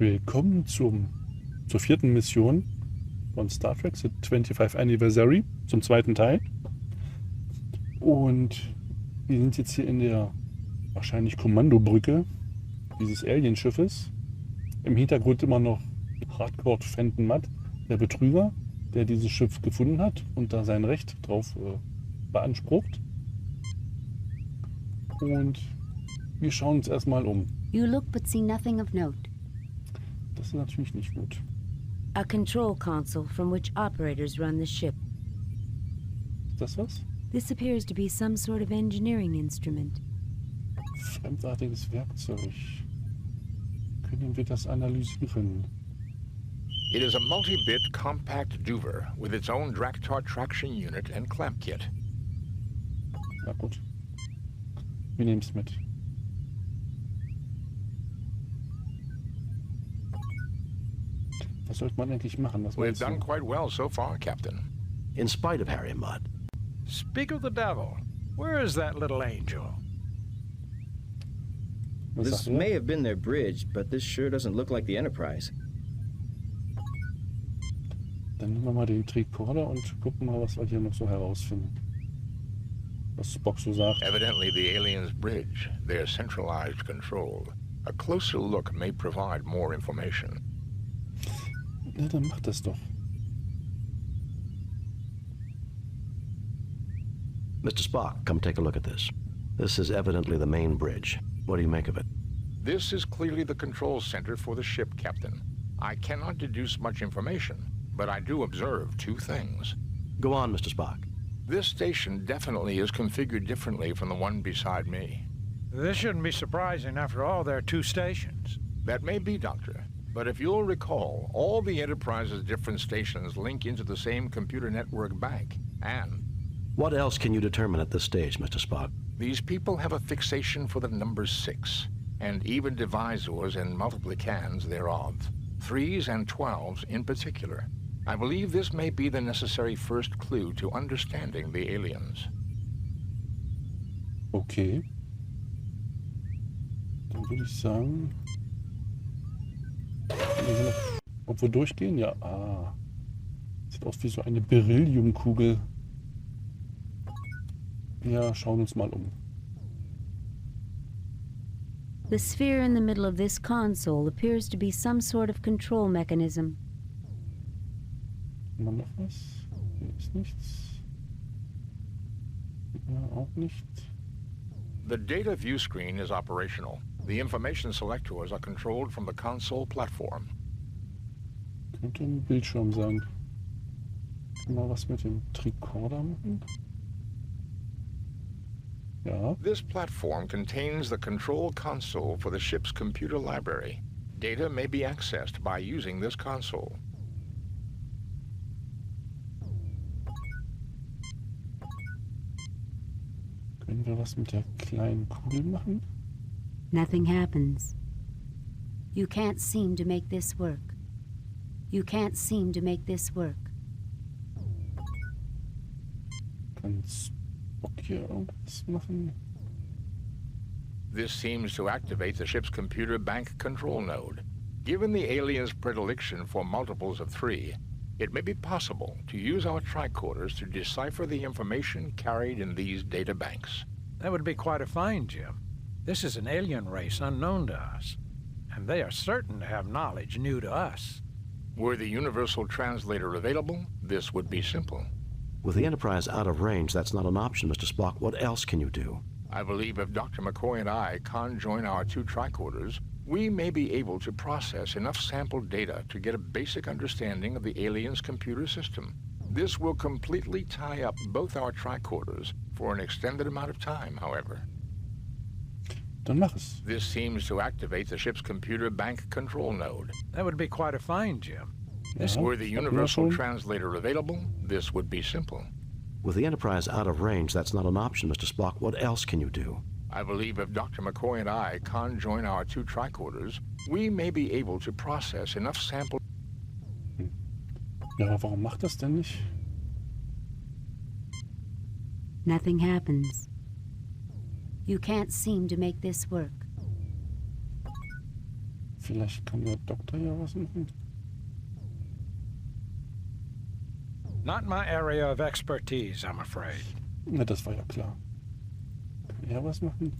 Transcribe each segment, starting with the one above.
Willkommen zur vierten Mission von Star Trek, The 25th Anniversary, zum zweiten Teil. Und wir sind jetzt hier in der wahrscheinlich Kommandobrücke dieses Alienschiffes. Im Hintergrund immer noch Hardcore Fenton Matt, der Betrüger, der dieses Schiff gefunden hat und da sein Recht drauf beansprucht. Und wir schauen uns erstmal um. You look but see nothing of note. Das ist natürlich nicht gut. A control console from which operators run the ship. Ist das was? This appears to be some sort of engineering instrument. Fremdartiges Werkzeug. Können wir das analysieren? It is a multi-bit compact duver with its own Draktar traction unit and clamp kit. Na gut. Wir nehmen es mit. Was sollte man eigentlich machen? Was We've meinst done du? quite well so far, Captain. In spite of Harry Mudd. Speak of the devil. Where is that little angel? Was This sagt er? may have been their bridge, but this sure doesn't look like the Enterprise. Dann nehmen wir mal den Tricorder und gucken mal, was wir hier noch so herausfinden. Was Spock so sagt. Evidently the aliens' bridge, their centralized control. A closer look may provide more information. Na, dann macht das doch. Mr. Spock, come take a look at this. This is evidently the main bridge. What do you make of it? This is clearly the control center for the ship, Captain. I cannot deduce much information, but I do observe two things. Go on, Mr. Spock. This station definitely is configured differently from the one beside me. This shouldn't be surprising. After all, there are two stations. That may be, Doctor. But if you'll recall, all the Enterprise's different stations link into the same computer network bank. And What else can you determine at this stage, Mr. Spock? these people have a fixation for the number 6, and even divisors and multiplicans thereof, 3s and 12s in particular. I believe this may be the necessary first clue to understanding the aliens. Okay. Dann würde ich sagen... Ob wir durchgehen? Ja. Ah. Sieht aus wie so eine Berylliumkugel. Ja, schauen uns mal um. The sphere in the middle of this console appears to be some sort of control mechanism. Haben wir noch was? Hier ist nichts. Ja, auch nicht. The data view screen is operational. The information selectors are controlled from the console platform. Könnte ein Bildschirm sein. Können wir was mit dem Tricorder machen? Ja. This platform contains the control console for the ship's computer library. Data may be accessed by using this console. Können wir was mit der kleinen Kugel machen? Nothing happens. You can't seem to make this work. You can't seem to make this work. Kann Spock hier irgendwas machen? This seems to activate the ship's computer bank control node. Given the aliens' predilection for multiples of 3, it may be possible to use our tricorders to decipher the information carried in these data banks. That would be quite a find, Jim. This is an alien race unknown to us, and they are certain to have knowledge new to us. Were the universal translator available, this would be simple. With the Enterprise out of range, that's not an option, Mr. Spock. What else can you do? I believe if Dr. McCoy and I conjoin our two tricorders, we may be able to process enough sample data to get a basic understanding of the aliens' computer system. This will completely tie up both our tricorders for an extended amount of time, however. Dann mach es. This seems to activate the ship's computer bank control node. That would be quite a find, Jim. Ja, Were the hatten wir universal schon. translator available, this would be simple. With the Enterprise out of range, that's not an option, Mr. Spock. What else can you do? I believe if Dr. McCoy and I conjoin our two tricorders, we may be able to process enough sample. Ja, aber warum macht das denn nicht? Nothing happens. You can't seem to make this work. Vielleicht kann der Doktor ja was machen. Not my area of expertise, I'm afraid. Na, das war ja klar. Kann er was machen?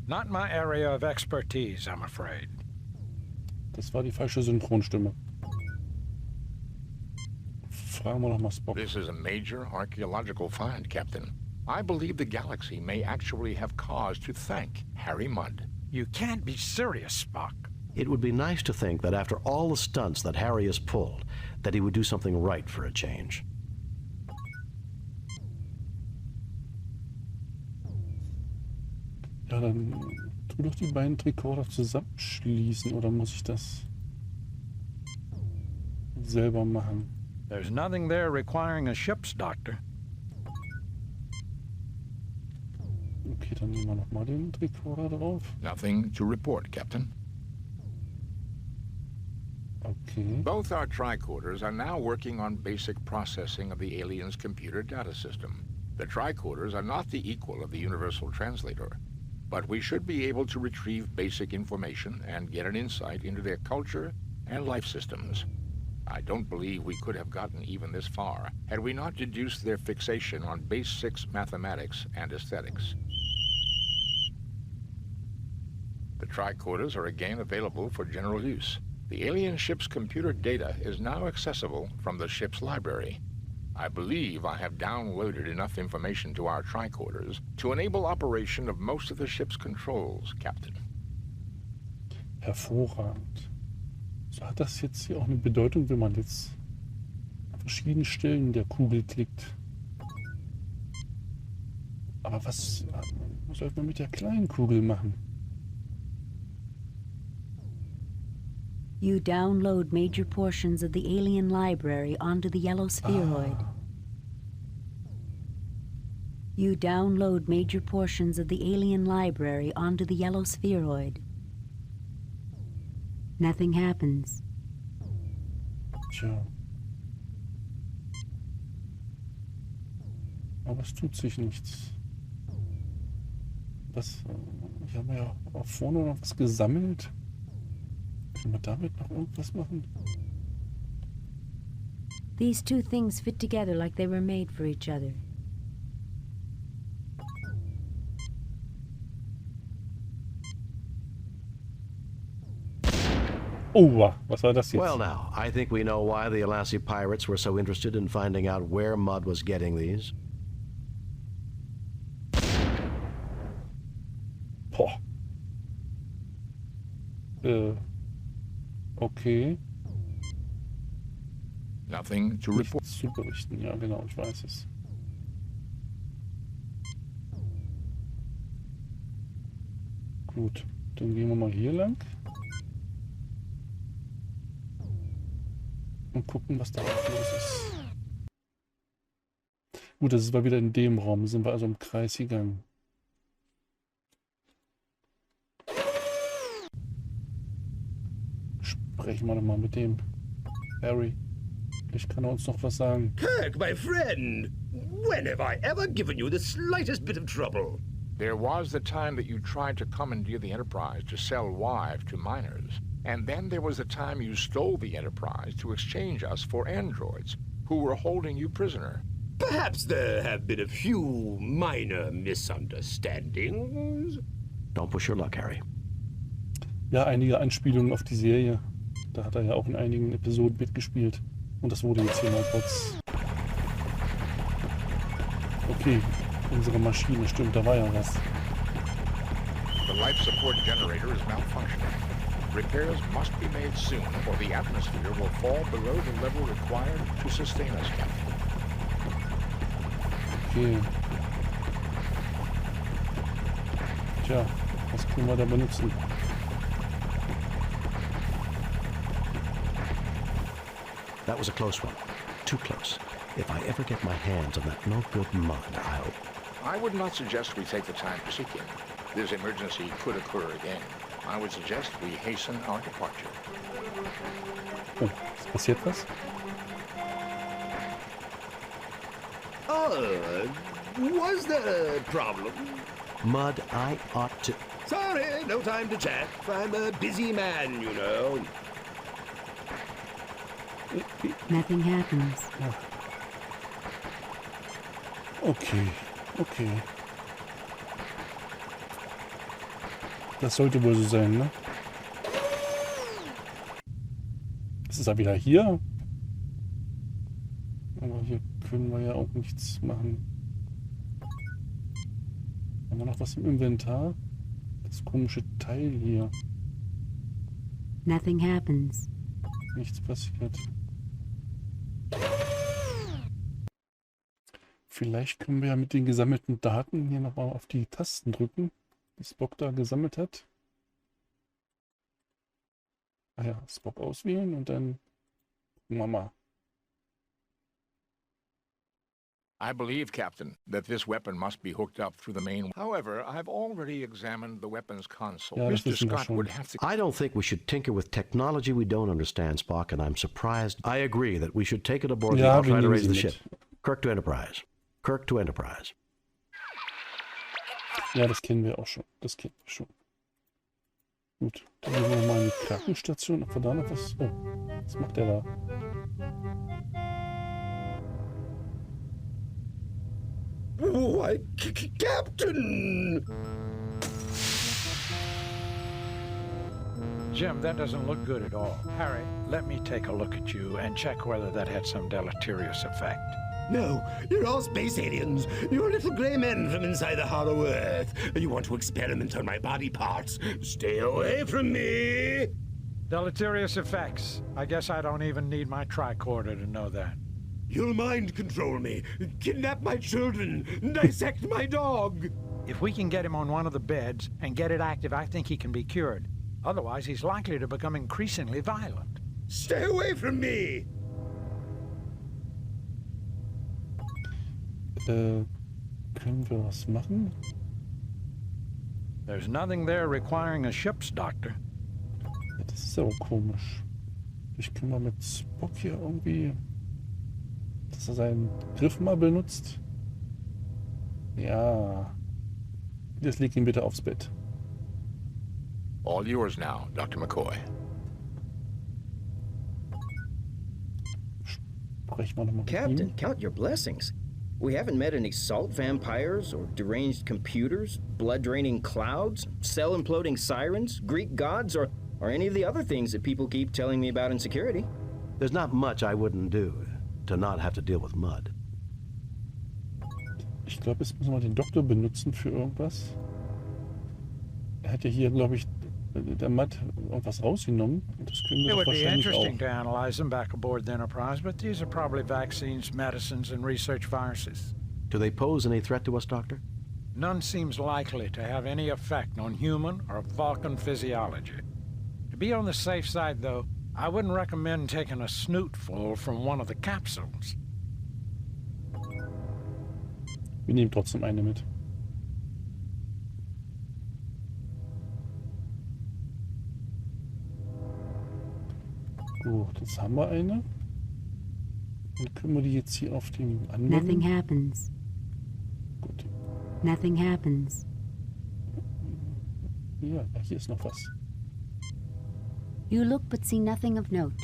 Not my area of expertise, I'm afraid. Das war die falsche Synchronstimme. Fragen wir noch mal Spock. This is a major archaeological find, Captain. I believe the galaxy may actually have cause to thank Harry Mudd. You can't be serious, Spock. It would be nice to think that after all the stunts that Harry has pulled, that he would do something right for a change. Ja, dann tu doch die beiden Tricorder zusammenschließen, oder muss ich das selber machen? There's nothing there requiring a ship's doctor. Okay, dann nehmen wir nochmal den Tricorder drauf. Nothing to report, Captain. Okay. Both our tricorders are now working on basic processing of the alien's computer data system. The tricorders are not the equal of the universal translator, but we should be able to retrieve basic information and get an insight into their culture and life systems. I don't believe we could have gotten even this far had we not deduced their fixation on base 6 mathematics and aesthetics. The tricorders are again available for general use. The alien ship's computer data is now accessible from the ship's library. I believe I have downloaded enough information to our tricorders to enable operation of most of the ship's controls, Captain. Hervorragend. So, hat das jetzt hier auch eine Bedeutung, wenn man jetzt an verschiedenen Stellen der Kugel klickt? Aber was sollten wir mit der kleinen Kugel machen? You download major portions of the alien library onto the yellow spheroid. You download major portions of the alien library onto the yellow spheroid. Nothing happens. Tja. Aber es tut sich nichts. Was? Ich habe ja auch vorne noch was gesammelt. Können wir damit noch irgendwas machen? These two things fit together like they were made for each other. Oh, was war das jetzt? Well, now, I think we know why the Alassi pirates were so interested in finding out where Mudd was getting these. Boah. Okay. Nothing to report. Nichts zu berichten. Ja, genau, ich weiß es. Gut, dann gehen wir mal hier lang. Und gucken, was da los ist. Gut, das war wieder in dem Raum. Sind wir also im Kreis gegangen. Sprechen wir doch mal mit dem Harry. Vielleicht kann er uns noch was sagen. Kirk, my friend! When have I ever given you the slightest bit of trouble? There was the time that you tried to commandeer the Enterprise to sell Wive to miners. And then there was the time you stole the Enterprise to exchange us for androids, who were holding you prisoner. Perhaps there have been a few minor misunderstandings. Don't push your luck, Harry. Ja, einige Anspielungen auf die Serie. Da hat er ja auch in einigen Episoden mitgespielt. Und das wurde jetzt hier mal kurz. Okay, unsere Maschine, stimmt, da war ja was. The life support generator is malfunctioning. Repairs must be made soon, or the atmosphere will fall below the level required to sustain us, Captain. Okay. Tja, was können wir da benutzen? That was a close one. Too close. If I ever get my hands on that no-good Mudd, I would not suggest we take the time to seek him. This emergency could occur again. I would suggest we hasten our departure. Oh, ist passiert was? Was there a problem? Mudd, I ought to... Sorry, no time to chat. I'm a busy man, you know. Nothing happens. Okay, okay. Das sollte wohl so sein, ne? Ist es ja wieder hier? Aber hier können wir ja auch nichts machen. Haben wir noch was im Inventar? Das komische Teil hier. Nothing happens. Nichts passiert. Vielleicht können wir ja mit den gesammelten Daten hier nochmal auf die Tasten drücken, die Spock da gesammelt hat. Ah ja, Spock auswählen und dann gucken wir mal. I believe, Captain, that this weapon must be hooked up through the main. However, I've already examined the weapons console. Ja, das Mr. wissen wir Scott schon. would have to. I don't think we should tinker with technology we don't understand, Spock, and I'm surprised. I agree that we should take it aboard Ja, the wir Outrider to nehmen raise sie the mit. ship. Kirk to Enterprise. Kirk to Enterprise. Ja, das kennen wir auch schon. Das kennen wir schon. Gut, dann gehen wir mal in die Krankenstation. Ob wir da noch was... Oh, was macht der da? Why, Captain! Jim, that doesn't look good at all. Harry, let me take a look at you and check whether that had some deleterious effect. No, you're all space aliens. You're little gray men from inside the hollow earth. You want to experiment on my body parts. Stay away from me! Deleterious effects. I guess I don't even need my tricorder to know that. You'll mind control me, kidnap my children, dissect my dog. If we can get him on one of the beds and get it active, I think he can be cured. Otherwise, he's likely to become increasingly violent. Stay away from me! Können wir was machen? There's nothing there requiring a ship's doctor. Ja, das ist ja auch komisch. Vielleicht können wir mit Spock hier irgendwie... Dass er seinen Griff mal benutzt. Ja. Jetzt leg ihn bitte aufs Bett. All yours now, Dr. McCoy. Sprechen wir nochmal mit Captain, ihm. count your blessings. We haven't met any salt vampires or deranged computers, blood-draining clouds, cell-imploding sirens, Greek gods, or any of the other things that people keep telling me about in security. There's not much I wouldn't do to not have to deal with mud. Ich glaube, jetzt müssen wir den Doktor benutzen für irgendwas. Er hat ja hier, glaube ich, der Matt irgendwas rausgenommen. Und das können wir It doch would be wahrscheinlich interesting auch. to analyze them back aboard the Enterprise, but these are probably vaccines, medicines, and research viruses. Do they pose any threat to us, Doctor? None seems likely to have any effect on human or Vulcan physiology. To be on the safe side, though, I wouldn't recommend taking a snootful from one of the capsules. Wir nehmen trotzdem eine mit. Gut, jetzt haben wir eine. Dann können wir die jetzt hier auf den Nothing anderen. happens. Gut. Nothing happens. Ja, hier ist noch was. You look but see nothing of note.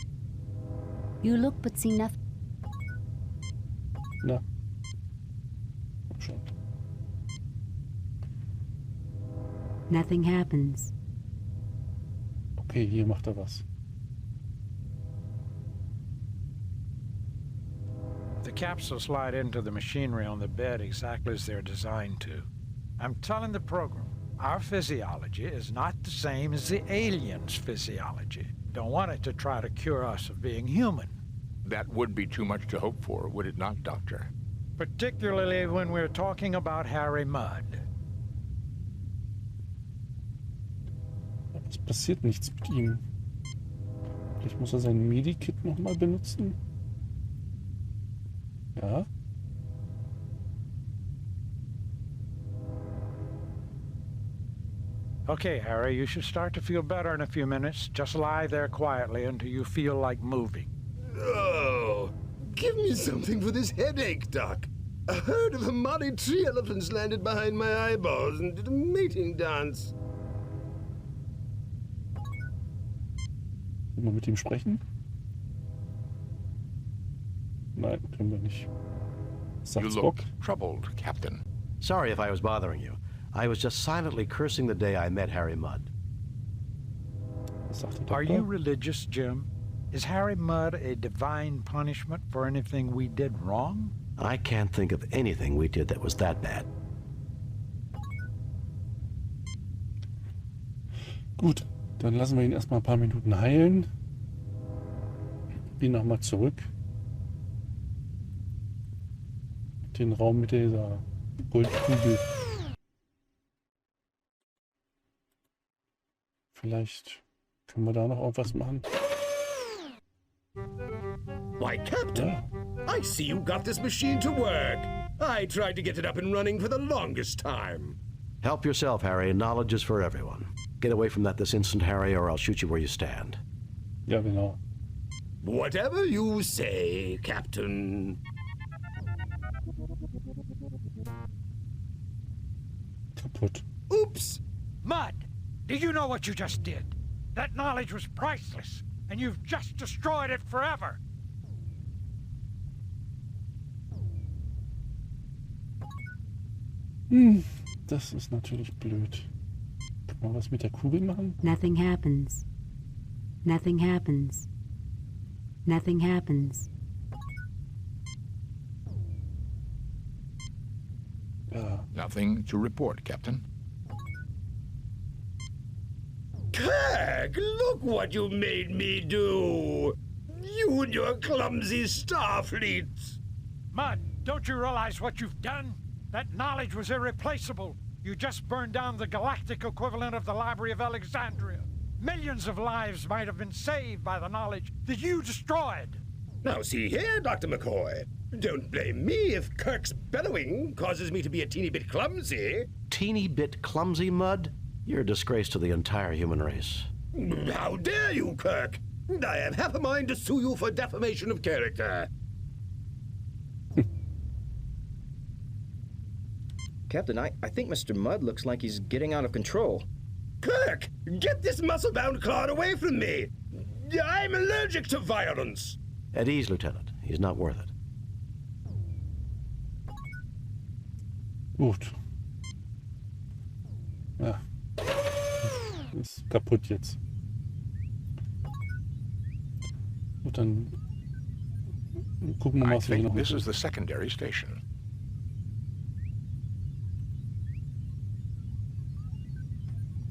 You look but see nothing. Na. Komm schon. Nothing happens. Okay, hier macht er was. The capsules slide into the machinery on the bed exactly as they're designed to. I'm telling the program, our physiology is not the same as the aliens' physiology. Don't want it to try to cure us of being human. That would be too much to hope for, would it not, Doctor? Particularly when we're talking about Harry Mudd. Aber es passiert nichts mit ihm. Vielleicht muss er sein Medikit nochmal benutzen. Ja. Okay, Harry, you should start to feel better in a few minutes. Just lie there quietly until you feel like moving. Oh, give me something for this headache, Doc. A herd of Amari tree elephants landed behind my eyeballs and did a mating dance. Können wir mit ihm sprechen? Nein, können wir nicht. Was You sagt Spock? look troubled, Captain. Sorry if I was bothering you. I was just silently cursing the day I met Harry Mudd. Was sagt der Are Doktor? you religious, Jim? Is Harry Mudd a divine punishment for anything we did wrong? I can't think of anything we did that was that bad. Gut, dann lassen wir ihn erstmal ein paar Minuten heilen. Gehen nochmal zurück. Den Raum mit dieser Goldkugel. Vielleicht können wir da noch irgendwas machen. Why, Captain, Ja. I see you got this machine to work. I tried to get it up and running for the longest time. Help yourself, Harry. Knowledge is for everyone. Get away from that this instant, Harry, or I'll shoot you where you stand. Ja, genau. Whatever you say, Captain. Kaputt. Oops. Mudd, do you know what you just did? That knowledge was priceless, and you've just destroyed it forever. Das ist natürlich blöd. Kann man was mit der Kugel machen? Nothing happens. Nothing happens. Nothing happens. Ja. Nothing to report, Captain. Kirk, look what you made me do. You and your clumsy Starfleet. Mudd, don't you realize what you've done? That knowledge was irreplaceable. You just burned down the galactic equivalent of the Library of Alexandria. Millions of lives might have been saved by the knowledge that you destroyed. Now see here, Dr. McCoy. Don't blame me if Kirk's bellowing causes me to be a teeny bit clumsy. Teeny bit clumsy, Mudd? You're a disgrace to the entire human race. How dare you, Kirk? I have half a mind to sue you for defamation of character. Captain, I think Mr. Mudd looks like he's getting out of control. Kirk, get this muscle-bound clod away from me. I'm allergic to violence. At ease, Lieutenant. He's not worth it. Gut. Ja. Ist kaputt jetzt. Gut, dann gucken wir mal, I was wir hier think noch this machen. is the secondary station.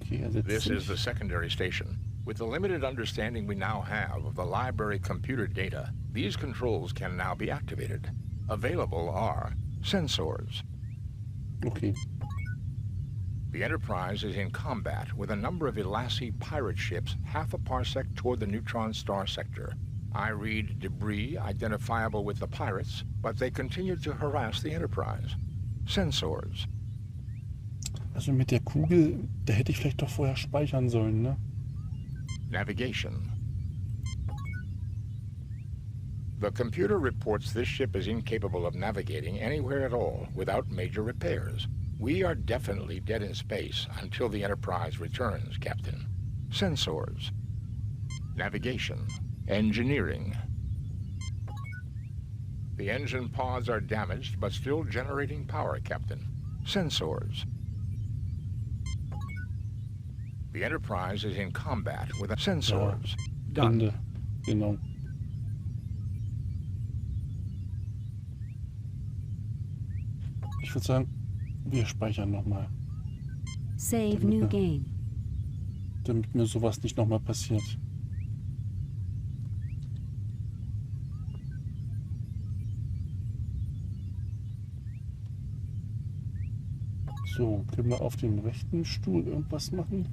Okay, er setzt This is the sich. secondary station. With the limited understanding we now have of the library computer data, these controls can now be activated. Available are sensors. Okay. The Enterprise is in combat with a number of Elassie pirate ships half a parsec toward the neutron star sector. I read debris identifiable with the pirates, but they continue to harass the Enterprise. Sensors. Also mit der Kugel, da hätte ich vielleicht doch vorher speichern sollen, ne? Navigation. The computer reports this ship is incapable of navigating anywhere at all without major repairs. We are definitely dead in space until the Enterprise returns, Captain. Sensors. Navigation. Engineering. The engine pods are damaged but still generating power, Captain. Sensors. The Enterprise is in combat with sensors. Done. Ende. Genau. Ich würde sagen, wir speichern nochmal, Save new game. damit mir sowas nicht nochmal passiert. So, können wir auf dem rechten Stuhl irgendwas machen?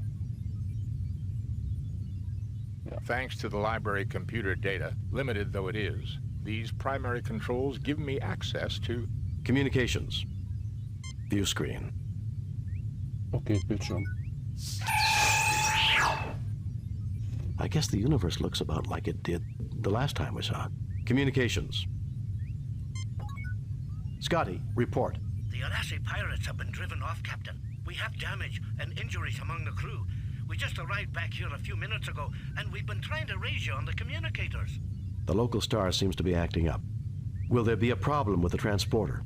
Thanks to the library computer data, limited though it is, these primary controls give me access to Communications. View screen. Okay, Bildschirm. I guess the universe looks about like it did the last time we saw it. Communications. Scotty, report. The Elassie pirates have been driven off, Captain. We have damage and injuries among the crew. We We just arrived back here a few minutes ago, and we've been trying to raise you on the communicators. The local star seems to be acting up. Will there be a problem with the transporter?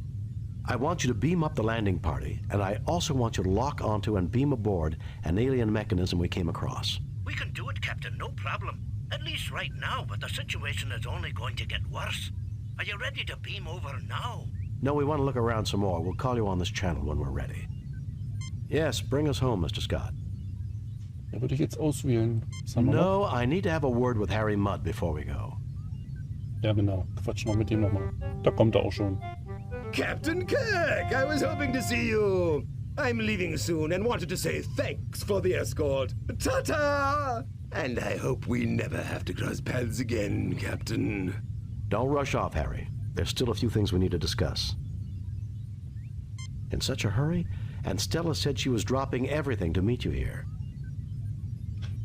I want you to beam up the landing party, and I also want you to lock onto and beam aboard an alien mechanism we came across. We can do it, Captain, no problem. At least right now, but the situation is only going to get worse. Are you ready to beam over now? No, we want to look around some more. We'll call you on this channel when we're ready. Yes, bring us home, Mr. Scott. Ja, würde ich jetzt auswählen. Was haben wir noch? No, I need to have a word with Harry Mudd before we go. Ja, genau. Quatsch mal mit dem nochmal. Da kommt er auch schon. Captain Kirk, I was hoping to see you. I'm leaving soon and wanted to say thanks for the escort. Ta-ta! And I hope we never have to cross paths again, Captain. Don't rush off, Harry. There's still a few things we need to discuss. In such a hurry? And Stella said she was dropping everything to meet you here.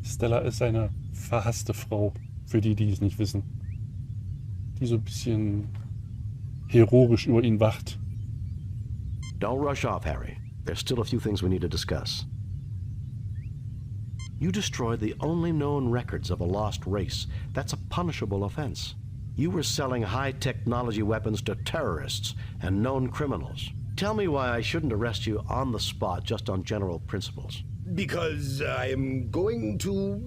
Stella ist eine verhasste Frau, für die, die es nicht wissen. Die so ein bisschen heroisch über ihn wacht. Don't rush off, Harry. There's still a few things we need to discuss. You destroyed the only known records of a lost race. That's a punishable offense. You were selling high-technology weapons to terrorists and known criminals. Tell me why I shouldn't arrest you on the spot just on general principles. Because I am going to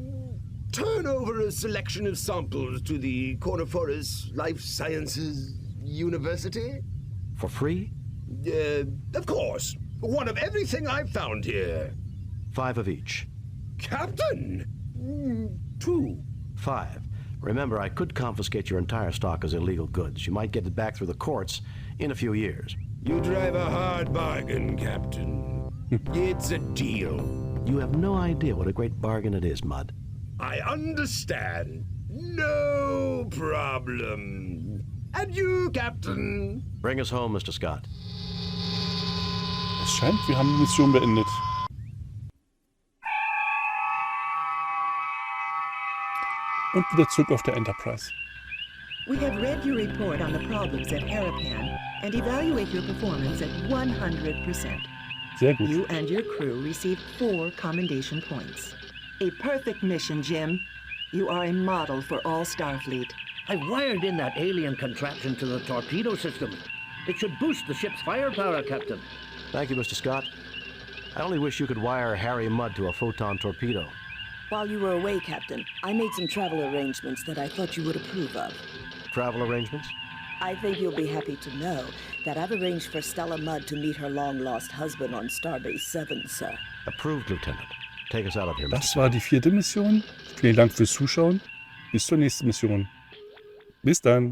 turn over a selection of samples to the Corniforous Life Sciences University. For free? Of course. One of everything I've found here. 5 of each. Captain! 2. 5. Remember, I could confiscate your entire stock as illegal goods. You might get it back through the courts in a few years. You drive a hard bargain, Captain. It's a deal. You have no idea what a great bargain it is, Mudd. I understand. No problem. And you, Captain? Bring us home, Mr. Scott. Es scheint, wir haben die Mission beendet. Und wieder zurück auf der Enterprise. We have read your report on the problems at Harapan and evaluate your performance at 100%. Sehr gut. You and your crew received 4 commendation points. A perfect mission, Jim. You are a model for all Starfleet. I wired in that alien contraption to the torpedo system. It should boost the ship's firepower, Captain. Thank you, Mr. Scott. I only wish you could wire Harry Mudd to a photon torpedo. While you were away, Captain, I made some travel arrangements that I thought you would approve of. Travel arrangements? I think you'll be happy to know that I've arranged for Stella Mudd to meet her long-lost husband on Starbase 7, sir. Approved, Lieutenant. Take us out of here, Das Mr. war die 4. Mission. Vielen Dank fürs Zuschauen. Bis zur nächsten Mission. Bis dann.